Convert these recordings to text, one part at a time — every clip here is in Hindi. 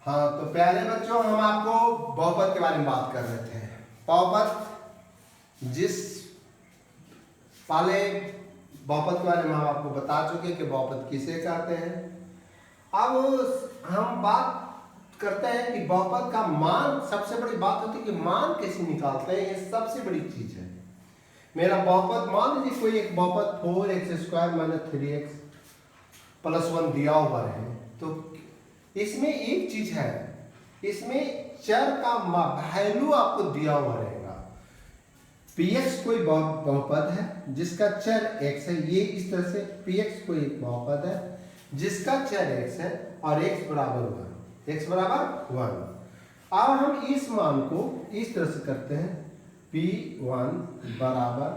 हाँ तो प्यारे बच्चों, हम आपको बहुपद के बारे में बात कर रहे थे। बहुपद, जिस पहले बहुपद के बारे में हम आपको बता चुके कि बहुपद किसे कहते हैं। अब हम बात करते हैं कि बहुपद का मान, सबसे बड़ी बात होती है कि मान कैसे निकालते हैं, ये सबसे बड़ी चीज है। मेरा बहुपद, मान लीजिए कोई एक बहुपद 4x² - 3x + 1 दिया हुआ है, तो इसमें एक चीज है, इसमें चर का वैल्यू आपको दिया हुआ रहेगा। px कोई बहुपद है जिसका चर x है, ये इस तरह से px कोई एक बहुपद है जिसका चर x है और x बराबर 1, x बराबर 1। अब हम इस मान को इस तरह से करते हैं, p1 बराबर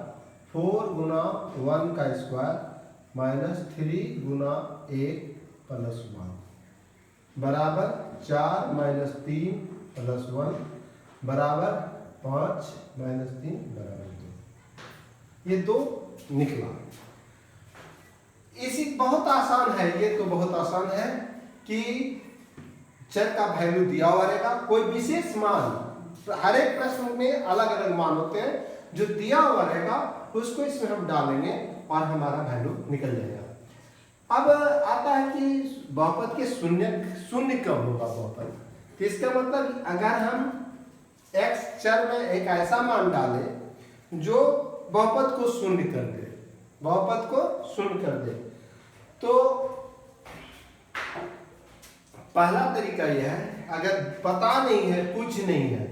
4 गुना 1 का स्क्वायर - 3 गुना 1 + 1 बराबर 4 - 3 + 1 बराबर 5 - 3 बराबर 2। ये 2 निकला। इसी बहुत आसान है, ये तो बहुत आसान है कि चर का वैल्यू दिया हुआ रहेगा। कोई विशेष मान, हर एक प्रश्न में अलग अलग मान होते हैं, जो दिया हुआ रहेगा उसको इसमें हम डालेंगे और हमारा वैल्यू निकल जाएगा। अब आता है कि बहुपद के शून्य कब होगा बहुपद, तो इसका मतलब अगर हम x चर में एक ऐसा मान डालें जो बहुपद को शून्य कर दे, बहुपद को शून्य कर दे, तो पहला तरीका यह है, अगर पता नहीं है, कुछ नहीं है,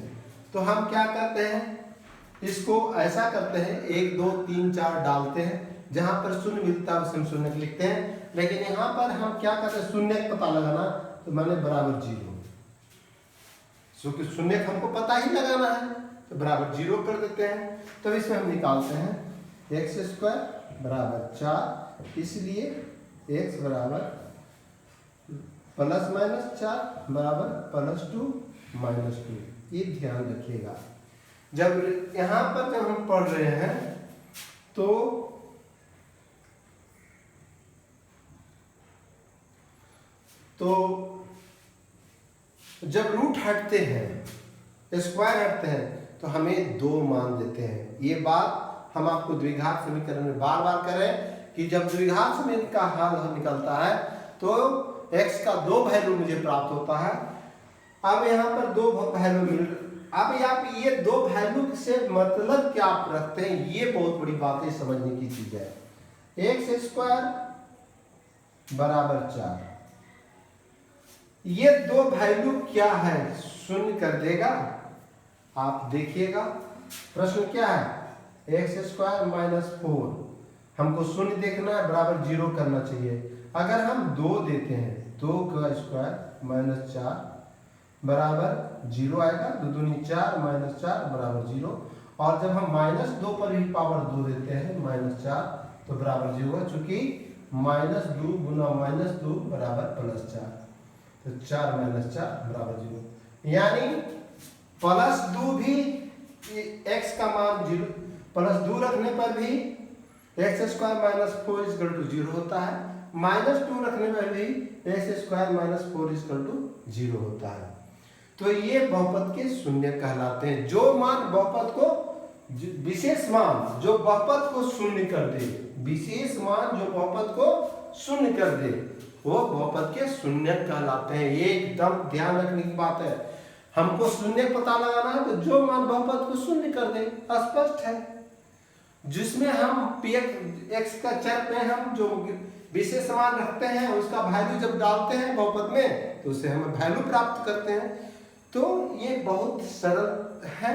तो हम क्या करते हैं, इसको ऐसा करते हैं 1 2 3 4 डालते हैं, जहां पर शून्य मिलता है उसमें शून्य लिखते हैं। लेकिन यहां पर हम क्या करते हैं, शून्य का पता लगाना, तो मैंने बराबर 0, क्योंकि शून्य हमको पता ही लगाना है, तो बराबर 0 कर देते हैं। तो इसमें हम निकालते हैं x² बराबर 4, इसलिए x बराबर +-4 बराबर +2 - 2। ये ध्यान रखिएगा, जब यहां पर जब हम पढ़ रहे हैं तो जब रूट हटते हैं, स्क्वायर हटते हैं, तो हमें 2 मान देते हैं। ये बात हम आपको द्विघात समीकरण में बार बार करें कि जब द्विघात समीकरण का हल निकलता है तो x का 2 वैल्यू मुझे प्राप्त होता है। अब यहाँ पर 2 वैल्यू मिल, अब आप ये 2 वैल्यू से मतलब क्या आप रखते हैं, ये बहुत बड़ी बात है, समझने की चीज है। x² बराबर 4, ये 2 वैल्यू क्या है, शून्य कर देगा। आप देखिएगा प्रश्न क्या है, x² - 4, हमको शून्य देखना है, बराबर 0 करना चाहिए। अगर हम 2 देते हैं, 2 का स्क्वायर - 4 बराबर 0 आएगा, 2 दूनी 4 - 4 बराबर 0। और जब हम -2 पर भी पावर 2 देते हैं, -4, तो बराबर 0 है, चूंकि -2 गुना -2 बराबर +4, तो 4 - 4 बराबर 0। यानी +2 भी x का मान 0, +2 रखने पर भी x² - 4 = 0 होता है, -2 रखने पर भी x² - 4 = 0 होता है। तो ये बहुपद के शून्य कहलाते हैं। जो मान बहुपद को, विशेष मान जो बहुपद को शून्य कर दे, विशेष मान जो बहुपद को शून्य कर दे, वो बहुपद के शून्य कहलाते हैं। ये एकदम ध्यान रखने की बात है। हमको शून्य पता लगाना है, तो जो मान बहुपद को शून्य कर दे, स्पष्ट है। जिसमें हम x का चर पे हम जो विशेष मान रखते हैं, उसका वैल्यू जब डालते हैं बहुपद में, तो उससे हम वैल्यू प्राप्त करते हैं। तो ये बहुत सरल है।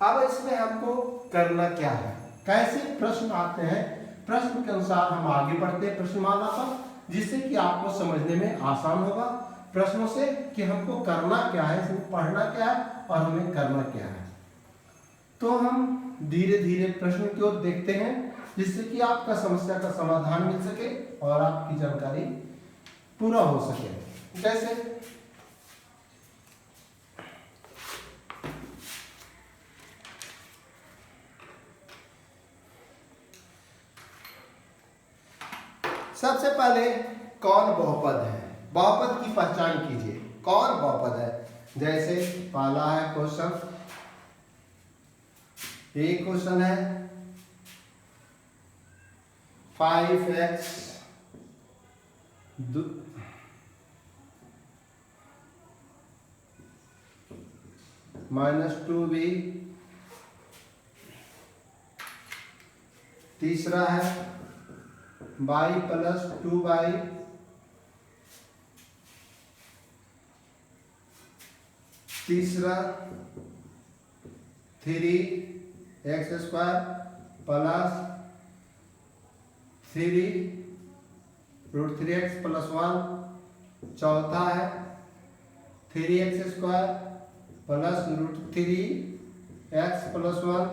अब इसमें हमको करना क्या है, कैसे प्रश्न आते हैं, प्रश्न के अनुसार हम आगे बढ़ते हैं प्रश्नमाला पर, जिससे कि आपको समझने में आसान होगा प्रश्नों से कि हमको करना क्या है, इसमें पढ़ना क्या है और हमें करना क्या है। तो हम धीरे धीरे प्रश्न की ओर देखते हैं, जिससे कि आपका समस्या का समाधान मिल सके और आपकी जानकारी पूरा हो सके। जैसे सबसे पहले कौन बहुपद है, बहुपद की पहचान कीजिए। कौन बहुपद है। जैसे पहला है क्वेश्चन, एक क्वेश्चन है 5x माइनस 2b, तीसरा है y प्लस 2y, तीसरा 3x square plus 3√3x plus 1, चौथा है 3x square plus √3x plus 1,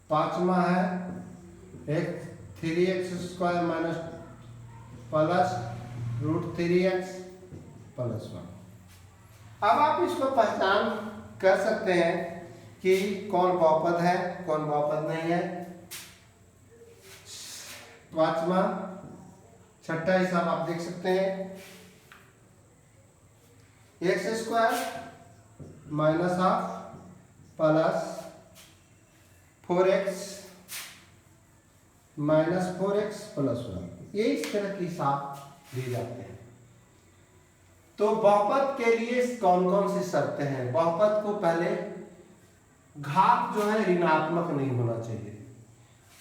पांचवा है 3x square minus plus √3x plus 1। अब आप इसको पहचान कर सकते हैं कि कौन बहुपद है कौन बहुपद नहीं है। पांचवा छठा हिसाब आप देख सकते हैं, x square minus half plus 4x minus 4x plus 1, ये इस तरह के हिसाब दिए जाते हैं। तो बहुपद के लिए कौन कौन सी शर्तें हैं। बहुपद को पहले घात जो है ऋणात्मक नहीं होना चाहिए।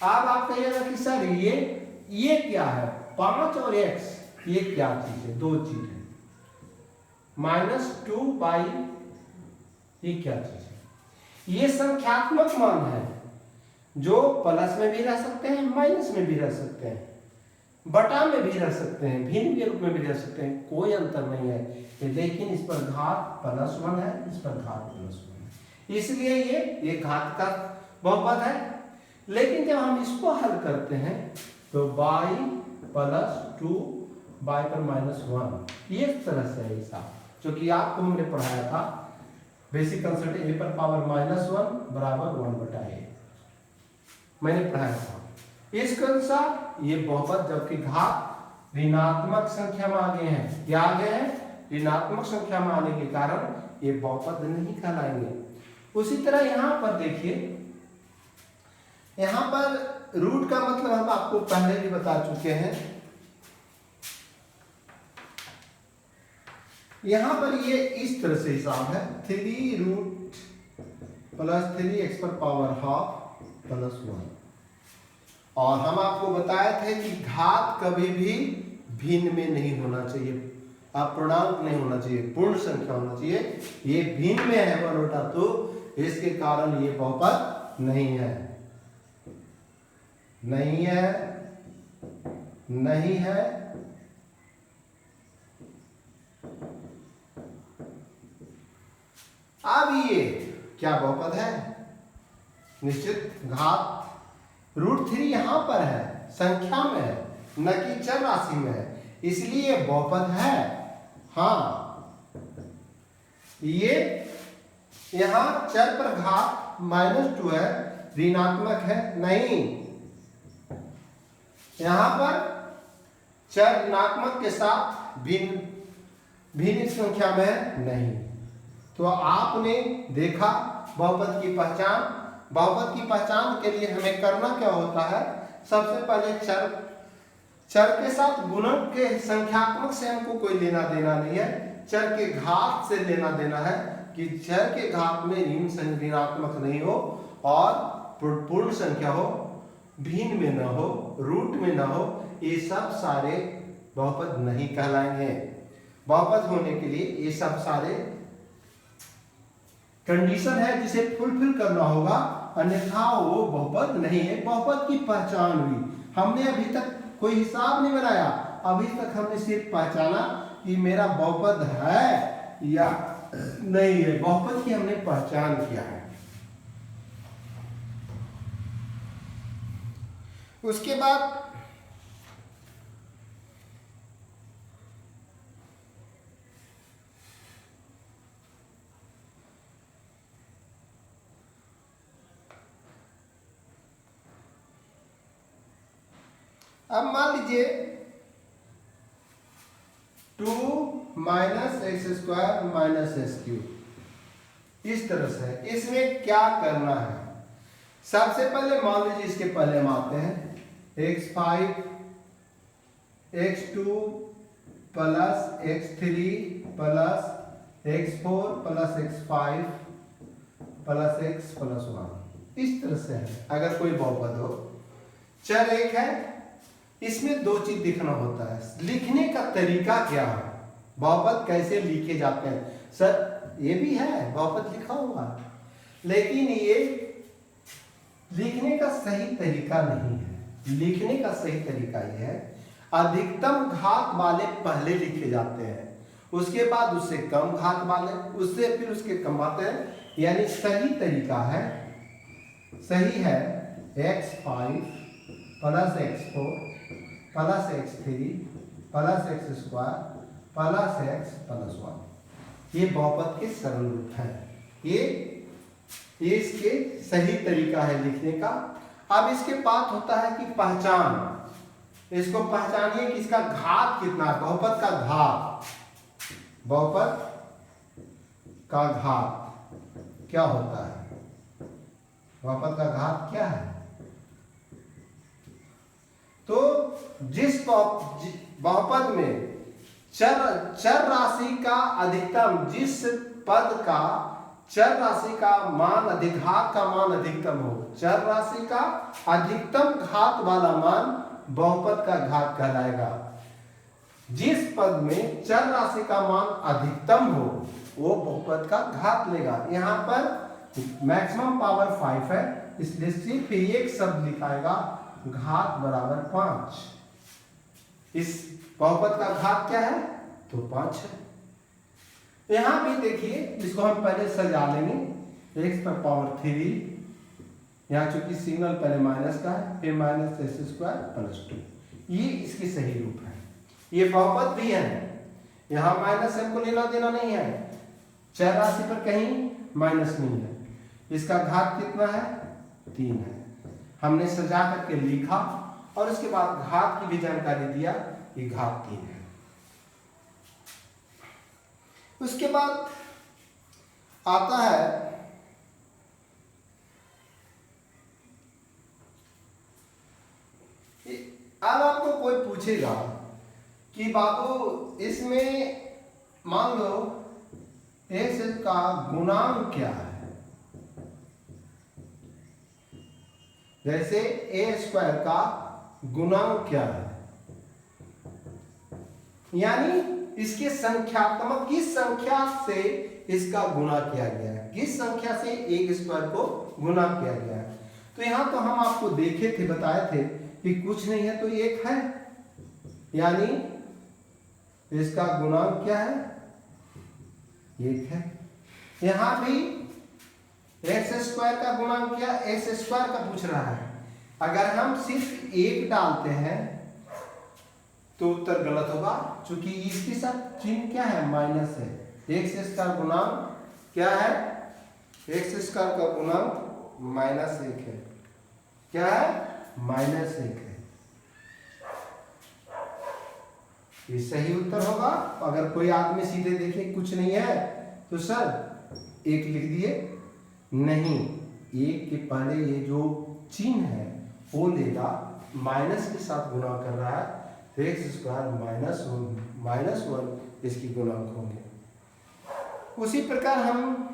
अब आप कहिएगा कि सर ये क्या है, 5 और x ये क्या चीज है, दो चीज है। -2y ये क्या चीज है, ये संख्यात्मक मान है जो प्लस में भी रह सकते हैं माइनस में भी रह सकते हैं, बटा में भी रह सकते हैं, भिन्न के रूप में भी रह सकते हैं, कोई अंतर नहीं है। लेकिन इस पर घात +1 है, इस पर घात +1 है, इसलिए ये घात का बहुपद है। लेकिन जब हम इसको हल करते हैं तो y प्लस 2y पर -1, ये तरह से है हिसाब, जो कि आपको हमने पढ़ाया था बेसिक कंसेप्ट a पर पावर -1 बराबर 1/a, मैंने पढ़ाया था। इसके अनुसार ये बहुपद जबकि घात ऋणात्मक संख्या में आ गए हैं, क्या आ गए हैं, ऋणात्मक संख्या में आने के कारण ये बहुपद नहीं कहलाएंगे। उसी तरह यहां पर देखिए, यहां पर रूट का मतलब हम आपको पहले भी बता चुके हैं। यहां पर ये इस तरह से हिसाब है 3 + 3x पर पावर हाफ प्लस 1। और हम आपको बताए थे कि घात कभी भी भिन्न में नहीं होना चाहिए, अपूर्णांक नहीं होना चाहिए, पूर्ण संख्या होना चाहिए। ये भिन्न में है 1/2, इसके कारण ये बहुपद नहीं है, नहीं है, नहीं है, अब ये क्या बहुपद है, निश्चित घात √3 यहां पर है, संख्या में है, न कि चर राशि में है, इसलिए बहुपद है। हाँ, ये यहां चर पर घात -2 है, ऋणात्मक है नहीं, यहां पर चर ऋणात्मक के साथ भिन्न संख्या में है नहीं। तो आपने देखा बहुपद की पहचान। बहुपद की पहचान के लिए हमें करना क्या होता है, सबसे पहले चर के साथ गुणक के संख्यात्मक से हमको कोई लेना देना नहीं है, चर के घात से लेना देना है कि चर के घात में ऋणात्मक नहीं हो और पूर्ण संख्या हो, भिन्न में न हो, रूट में न हो, ये सब सारे बहुपद नहीं कहलाएंगे। बहुपद होने के लिए ये सब सारे कंडीशन है जिसे फुलफिल करना होगा, अन्यथा वो बहुपद नहीं है। बहुपद की पहचान हुई, हमने अभी तक कोई हिसाब नहीं बनाया, अभी तक हमने सिर्फ पहचाना कि मेरा बहुपद है या नहीं है, बहुपद की हमने पहचान किया है। उसके बाद अब मान लीजिए 2 minus x square minus x cube. इस तरह से इसमें क्या करना है, सबसे पहले मान लीजिए इसके पहले हम आते हैं x5 x2 plus x3 plus x4 plus x5 plus x plus 1। इस तरह से है अगर कोई बहुपद हो, चर एक है, इसमें दो चीज दिखना होता है। लिखने का तरीका क्या है, बहुपद कैसे लिखे जाते हैं। सर ये भी है बहुपद लिखा हुआ, लेकिन ये लिखने का सही तरीका नहीं है। लिखने का सही तरीका ये है, अधिकतम घात वाले पहले लिखे जाते हैं, उसके बाद उससे कम घात वाले, उससे फिर उसके कम आते हैं। यानी सही तरीका है, सही है x5 plus x4 plus x3 plus x square plus x plus 1। ये बहुपद के सरल रूप है, ये इसके सही तरीका है लिखने का। अब इसके बाद होता है कि पहचान, इसको पहचानिए कि इसका घात कितना है। बहुपद का घात, बहुपद का घात क्या होता है, बहुपद का घात क्या है। तो जिस बहुपद में चर राशि का अधिकतम, जिस पद का चर राशि का मान घात का मान अधिकतम हो, चर राशि का अधिकतम घात वाला मान बहुपद का घात कहलाएगा। जिस पद में चर राशि का मान अधिकतम हो वो बहुपद का घात लेगा। यहाँ पर मैक्सिमम पावर 5 है, इसलिए सिर्फ एक शब्द लिखाएगा, घात बराबर 5। इस बहुपद का घात क्या है, तो 5 है। यहां भी देखिए, इसको हम पहले सजा लेंगे, x पर पावर 3, यहाँ चूंकि सिग्नल पहले माइनस का है, फिर माइनस एक्स स्क्वायर प्लस 2, ये इसकी सही रूप है। ये बहुपद भी है, यहाँ माइनस हमको लेना देना नहीं है, चर राशि पर कहीं माइनस नहीं है। इसका घात कितना है, 3 है। हमने सजा करके लिखा और उसके बाद घात की भी जानकारी दिया कि घात 3 है। उसके बाद आता है अब आपको कोई पूछेगा कि बाबू इसमें मान लो x का गुणांक क्या है, जैसे a स्क्वायर का गुणांक क्या है, यानी इसके संख्यात्मक किस संख्या से इसका गुणा किया गया है, किस संख्या से एक स्क्वायर को गुणा किया गया है। तो यहां तो हम आपको देखे थे, बताए थे कि कुछ नहीं है तो 1 है, यानी इसका गुणांक क्या है, 1 है। यहां भी एक्स स्क्वायर का गुणांक क्या, एक्स स्क्वायर का पूछ रहा है। अगर हम सिर्फ 1 डालते हैं तो उत्तर गलत होगा, क्योंकि इसके साथ चिन्ह क्या है, माइनस है। एक्स का गुणांक क्या है, एक्स स्क्वायर का गुणांक -1 है। क्या है, -1 है। ये सही उत्तर होगा। अगर कोई आदमी सीधे देखे कुछ नहीं है तो सर 1 लिख दिए, नहीं, 1 के पहले ये जो चिन्ह है वो लेगा, माइनस के साथ गुणा कर रहा है, तो एक्स स्क्वायर -1 इसकी गुणांक होंगे। उसी प्रकार हम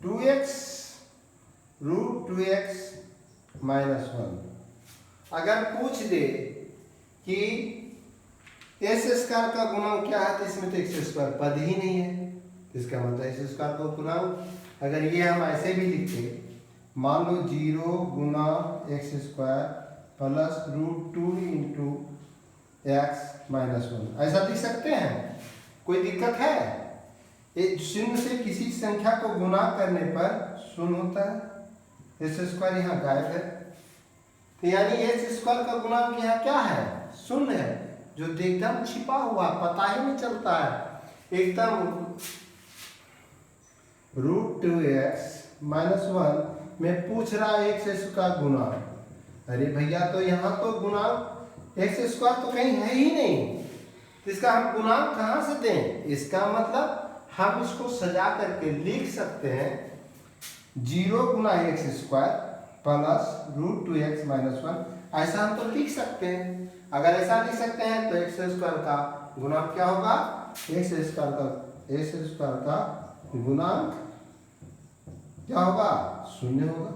√2x -1 अगर पूछ दे कि एस स्क्वायर का गुणांक क्या है, तो इसमें तो एक्स स्क्वायर पद ही नहीं है, इसका मतलब एक्स स्क्वायर का गुणांक, अगर ये हम ऐसे भी लिखते मान लो 0 गुना x square plus √2 into x minus 1, ऐसा लिख सकते हैं? कोई दिक्कत है? एक शून्य से किसी संख्या को गुना करने पर शून्य होता है, एक्स स्क्वायर यहाँ गायब है, तो यानी एक्स स्क्वायर का गुणांक यहाँ क्या है? शून्य है, जो एकदम छिपा हुआ, पता ही नहीं चलता है एकदम। √2x माइनस 1 में पूछ रहा है एक्स का गुणांक। अरे भैया, तो यहाँ तो गुणांक एक्स स्क्वायर तो कहीं है ही नहीं, तो इसका हम गुणांक कहाँ से दें? इसका मतलब हम इसको सजा करके लिख सकते हैं 0 गुना x square plus √2x minus 1, ऐसा हम तो लिख सकते हैं। अगर ऐसा लिख सकते हैं तो एक्स स्क्वायर का गुणांक क्या होगा? एक्स स्क्वायर का गुणांक क्या होगा? शून्य होगा,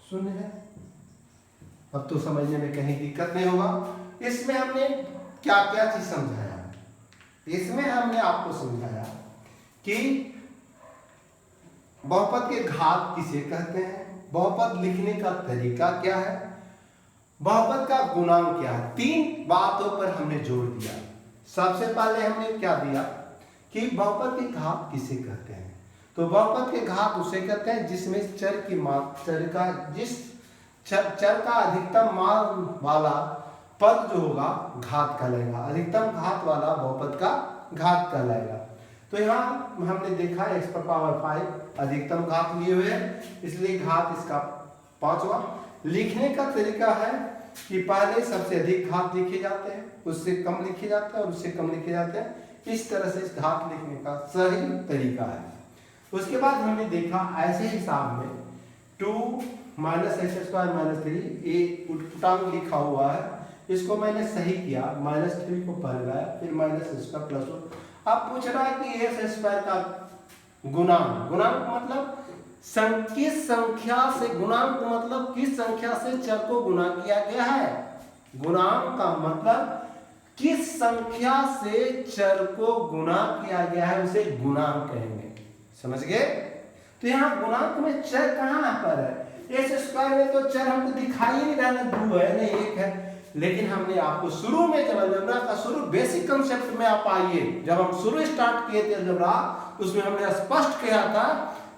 शून्य है। अब तो समझने में कहीं दिक्कत नहीं होगा। इसमें हमने क्या क्या चीज समझाया? इसमें हमने आपको समझाया कि बहुपद के घात किसे कहते हैं, बहुपद लिखने का तरीका क्या है, बहुपद का गुणांक क्या है। 3 बातों पर हमने जोर दिया। सबसे पहले हमने क्या दिया कि बहुपद के घात किसे कहते हैं। तो बहुपद के घात उसे कहते हैं जिसमें चर का अधिकतम मान वाला पद जो होगा घात कहलाएगा, अधिकतम घात वाला बहुपद का घात कहलाएगा। तो यहाँ हमने देखा x⁵ अधिकतम घात लिए हुए है, इसलिए घात इसका 5वां। लिखने का तरीका है कि पहले सबसे अधिक घात लिखे जाते हैं, उससे कम लिखे जाते हैं और उससे कम लिखे जाते हैं। इस तरह से इस घात लिखने का सही तरीका है। उसके बाद हमने देखा ऐसे हिसाब में 2 माइनस एक्स स्क्वायर माइनस 3 ये उटपुटांक लिखा हुआ है, इसको मैंने सही किया, -3 को पहले लाया, फिर माइनस इसका प्लस 1। अब पूछ रहा है कि एक्स स्क्वायर का गुणांक, गुणांक मतलब किस संख्या से, गुणांक मतलब किस संख्या से चर को गुणा किया गया है। गुणांक का मतलब किस संख्या से चर को गुणा किया गया है उसे गुणांक कहेंगे, समझ गए। तो यहाँ गुणांक में चर कहाँ पर है? एक्स स्क्वायर में तो चर हमको दिखाई नहीं रहा, ना 2 है ना 1 है। लेकिन हमने आपको शुरू में जब अलजेब्रा का शुरू बेसिक कंसेप्ट में आप आइए, जब हम शुरू स्टार्ट किए थे अलजेब्रा, उसमें हमने स्पष्ट किया था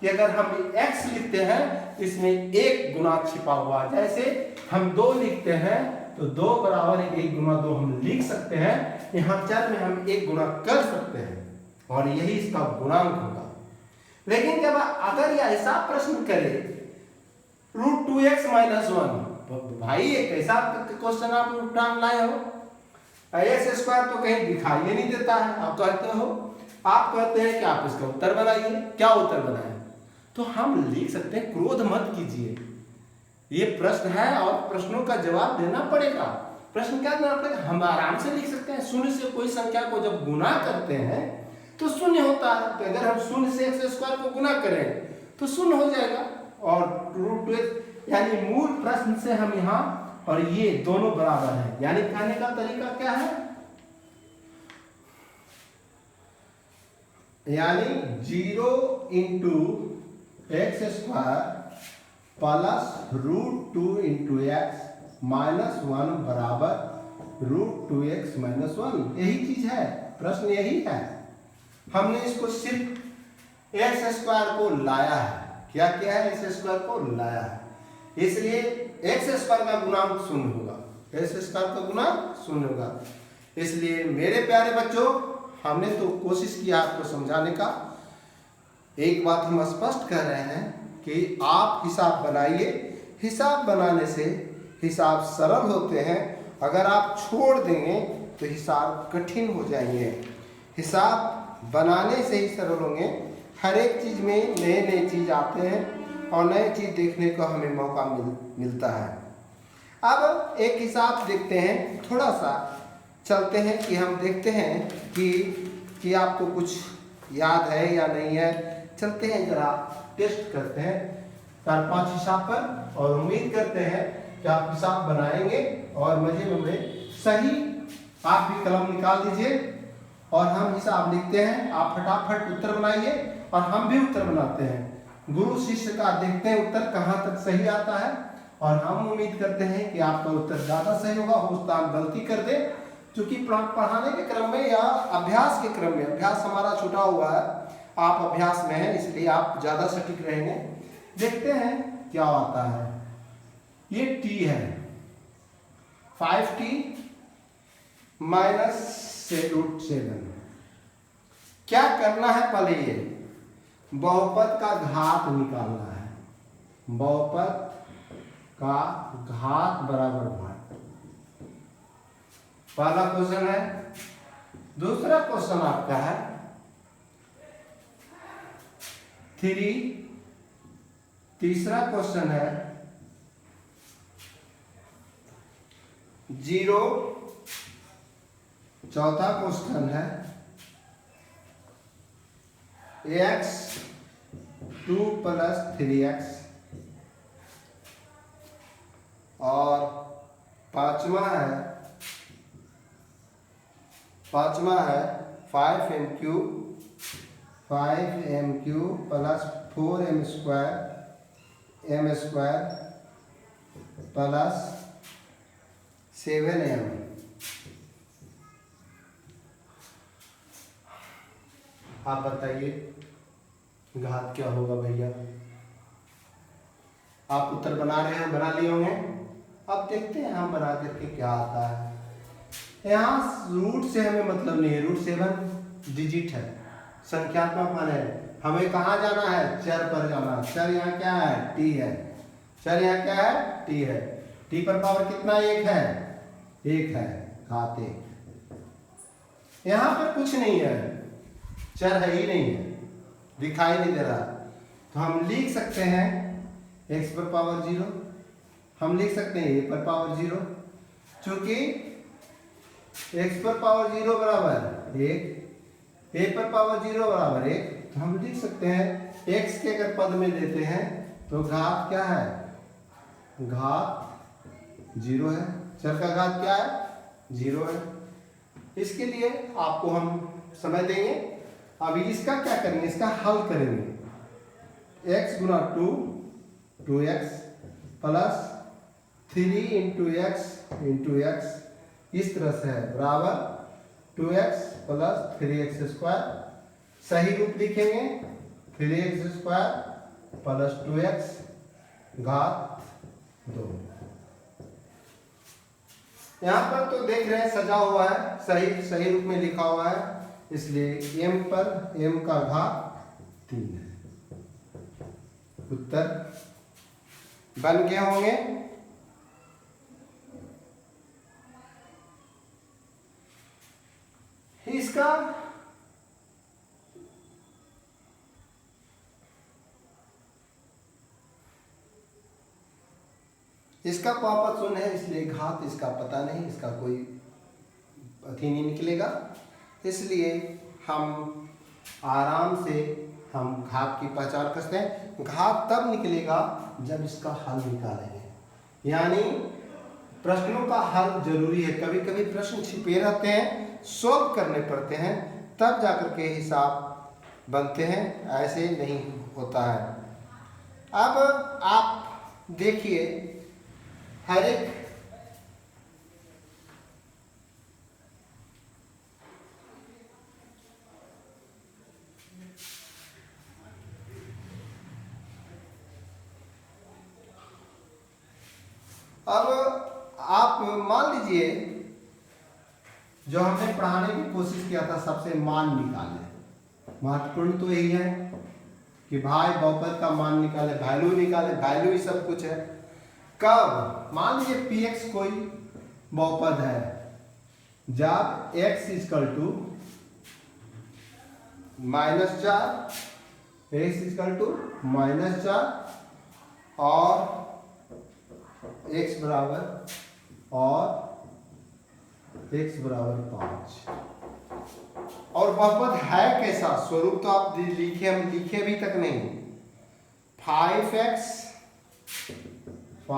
कि अगर हम x लिखते हैं इसमें 1 गुना छिपा हुआ है। जैसे हम 2 लिखते हैं तो 2 बराबर 1 गुना 2 हम लिख सकते हैं। यहाँ चर में हम 1 गुना कर सकते हैं और यही इसका गुणांक होगा। लेकिन जब अगर यह ऐसा प्रश्न करे √2x माइनस 1, भाई ये कैसा क्वेश्चन आप उठान लाए हो? एक्स स्क्वायर तो कहीं दिखाई नहीं देता है। आप कहते हैं कि आप इसका उत्तर बनाइए। क्या उत्तर बनाएं? तो हम लिख सकते हैं, क्रोध मत कीजिए, ये प्रश्न है और प्रश्नों का जवाब देना पड़ेगा। प्रश्न क्या देना पड़ेगा? हम आराम से लिख सकते हैं। शून्य से कोई संख्या को जब गुना करते हैं तो शून्य होता है, तो अगर हम शून्य से एक्स स्क्वायर को गुना करें तो शून्य हो जाएगा। और √2x यानी मूल प्रश्न से हम यहाँ और ये दोनों बराबर है, यानी कहने का तरीका क्या है, यानी 0 into x square plus √2 into x minus 1 बराबर √2x माइनस 1। यही चीज है, प्रश्न यही है। हमने इसको सिर्फ एक्स स्क्वायर को लाया है। क्या किया है? एक्स स्क्वायर को लाया है, इसलिए एक्स स्क्वायर का गुणांक 0 होगा, एक्स स्क्वायर का गुणांक 0 होगा। इसलिए मेरे प्यारे बच्चों, हमने तो कोशिश किया आपको समझाने का। एक बात हम स्पष्ट कर रहे हैं कि आप हिसाब बनाइए। हिसाब बनाने से हिसाब सरल होते हैं, अगर आप छोड़ देंगे तो हिसाब कठिन हो जाएंगे। हिसाब बनाने से ही सरल होंगे। हर एक चीज में नए नए चीज आते हैं और नए चीज देखने का हमें मौका मिलता है। अब एक हिसाब देखते हैं, थोड़ा सा चलते हैं कि हम देखते हैं कि आपको कुछ याद है या नहीं है। चलते हैं जरा टेस्ट करते हैं 4-5 हिसाब पर, और उम्मीद करते हैं कि आप हिसाब बनाएंगे और मजे में सही। आप भी कलम निकाल दीजिए और हम हिसाब लिखते हैं। आप फटाफट उत्तर बनाइए और हम भी उत्तर बनाते हैं। गुरु शिष्य का देखते हैं उत्तर कहाँ तक सही आता है, और हम उम्मीद करते हैं कि आपका उत्तर ज्यादा सही होगा। हो सकता है आप गलती कर दें, क्योंकि पढ़ाने के क्रम में या अभ्यास के क्रम में, अभ्यास हमारा छूटा हुआ है, आप अभ्यास में हैं, इसलिए आप ज्यादा सटीक रहेंगे। देखते हैं क्या आता है। ये t है 5t -√7। क्या करना है, पहले ये बहुपद का घात निकालना है। बहुपद का घात बराबर घात, पहला क्वेश्चन है। दूसरा क्वेश्चन आपका है 3। तीसरा क्वेश्चन है 0। चौथा क्वेश्चन है x2 + 3x, और पांचवा है 5m³ + 4m² + 7m। आप बताइए घात क्या होगा भैया। आप उत्तर बना रहे हैं, बना लिए होंगे। अब देखते हैं हम बना करके क्या आता है। यहाँ रूट से हमें मतलब नहीं है, √7 डिजिट है, संख्यात्मक मान है। हमें कहाँ जाना है, चर पर जाना है। चर यहाँ क्या है, t है। चर यहाँ क्या है, t है। t पर पावर कितना, 1 है, 1 है, घात 1। यहाँ पर कुछ नहीं है, चर है ही नहीं है, दिखाई नहीं दे रहा। तो हम लिख सकते हैं x पर पावर 0, हम लिख सकते हैं a पर पावर 0। चूंकि x पर पावर 0 बराबर 1, a पर पावर 0 बराबर 1, तो हम लिख सकते हैं x के अगर पद में देते हैं तो घात क्या है, घात 0 है। चर का घात क्या है, 0 है। इसके लिए आपको हम समय देंगे। अभी इसका क्या करेंगे, इसका हल करेंगे। x गुना 2 2x प्लस 3 × x इस तरह से है, बराबर 2x + 3x²। सही रूप लिखेंगे 3x² + 2x घात 2। यहाँ पर तो देख रहे हैं सजा हुआ है, सही रूप में लिखा हुआ है, इसलिए m पर m का घात 3 है। उत्तर बन गए होंगे। इसका पापा शून्य है, इसलिए घात इसका पता नहीं, इसका कोई अथी नहीं निकलेगा। इसलिए हम आराम से हम घात की पहचान करते हैं। घात तब निकलेगा जब इसका हल निकालेंगे, यानी प्रश्नों का हल जरूरी है। कभी कभी प्रश्न छिपे रहते हैं, सॉल्व करने पड़ते हैं, तब जाकर के हिसाब बनते हैं, ऐसे नहीं होता है। अब आप देखिए हर एक अब आप मान लीजिए जो हमने पढ़ाने की कोशिश किया था, सबसे मान निकाले। महत्वपूर्ण तो यही है कि भाई बहुपद का मान निकाले, वैल्यू निकाले, वैल्यू ही सब कुछ है। कब मान लीजिए px कोई बहुपद है, जब x = -4, x = -4 और x बराबर 5। और बहुपद है कैसा, स्वरूप तो आप लिखे, हम लिखे अभी तक नहीं। 5x -4x²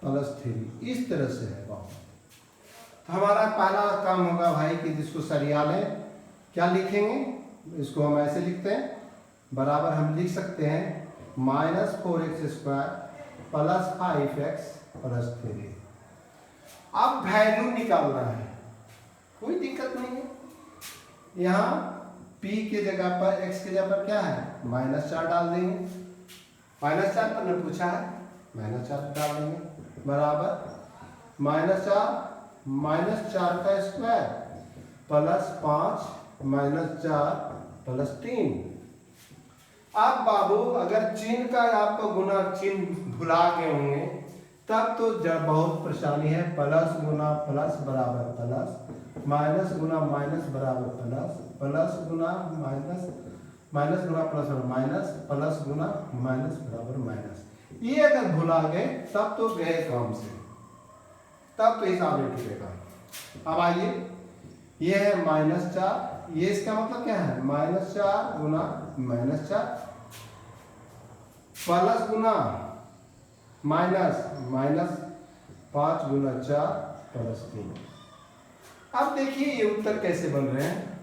+ 3 इस तरह से है बहुपद। हमारा पहला काम होगा भाई कि जिसको सरिया लें, क्या लिखेंगे, इसको हम ऐसे लिखते हैं, बराबर हम लिख सकते हैं -4x² + 5x + 3। अब वैल्यू निकालना है, कोई दिक्कत नहीं है। यहाँ p के जगह पर x के जगह पर क्या है, -4 डाल देंगे, -4 पर ने पूछा है, -4 डाल देंगे, बराबर -4 का स्क्वायर +5 -4 + 3। अब बाबू अगर चिन्ह का आपको गुना चिन्ह भुला गए होंगे तब तो बहुत परेशानी है। प्लस गुना प्लस बराबर प्लस, माइनस गुना माइनस बराबर प्लस, प्लस गुना माइनस, माइनस गुना प्लस बराबर माइनस, प्लस गुना माइनस बराबर माइनस। ये अगर भुला गए तब तो गए काम से, तब तो हिसाब नहीं टूटेगा। अब आइए, ये है -4, ये इसका मतलब क्या है, -4 गुना -4 प्लस गुना माइनस माइनस 5 गुना 4 + 3। अब देखिए ये उत्तर कैसे बन रहे हैं,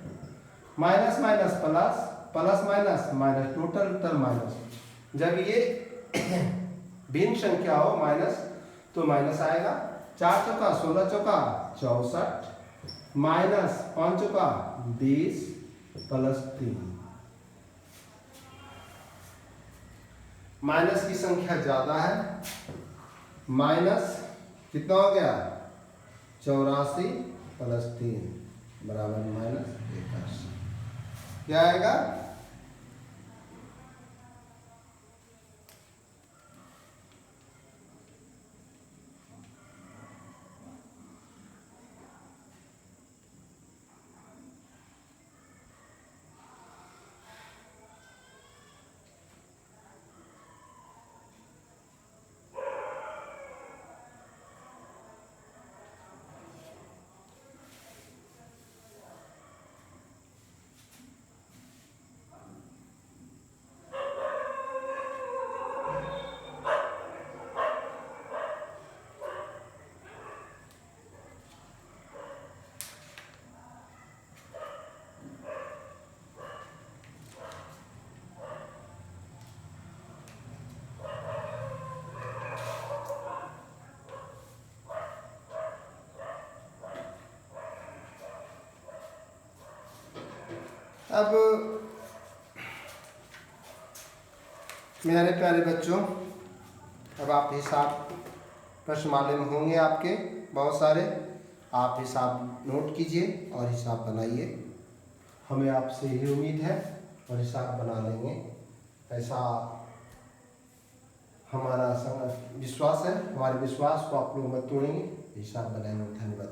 minus minus plus, plus minus minus, total उत्तर माइनस। जब ये भिन्न संख्या हो माइनस तो माइनस आएगा। 4 चौका 16 चौका 64, माइनस 5 चौका 20 + 3। माइनस की संख्या ज्यादा है, माइनस कितना हो गया, 84 + 3 बराबर -81। क्या आएगा, अब मेरे प्यारे बच्चों, अब आप हिसाब प्रश्नमाले में होंगे आपके बहुत सारे, आप हिसाब नोट कीजिए और हिसाब बनाइए। हमें आपसे यही उम्मीद है और हिसाब बना लेंगे, ऐसा हमारा विश्वास है। हमारे विश्वास को आप लोग मत तोड़ेंगे, हिसाब बनाएंगे। धन्यवाद।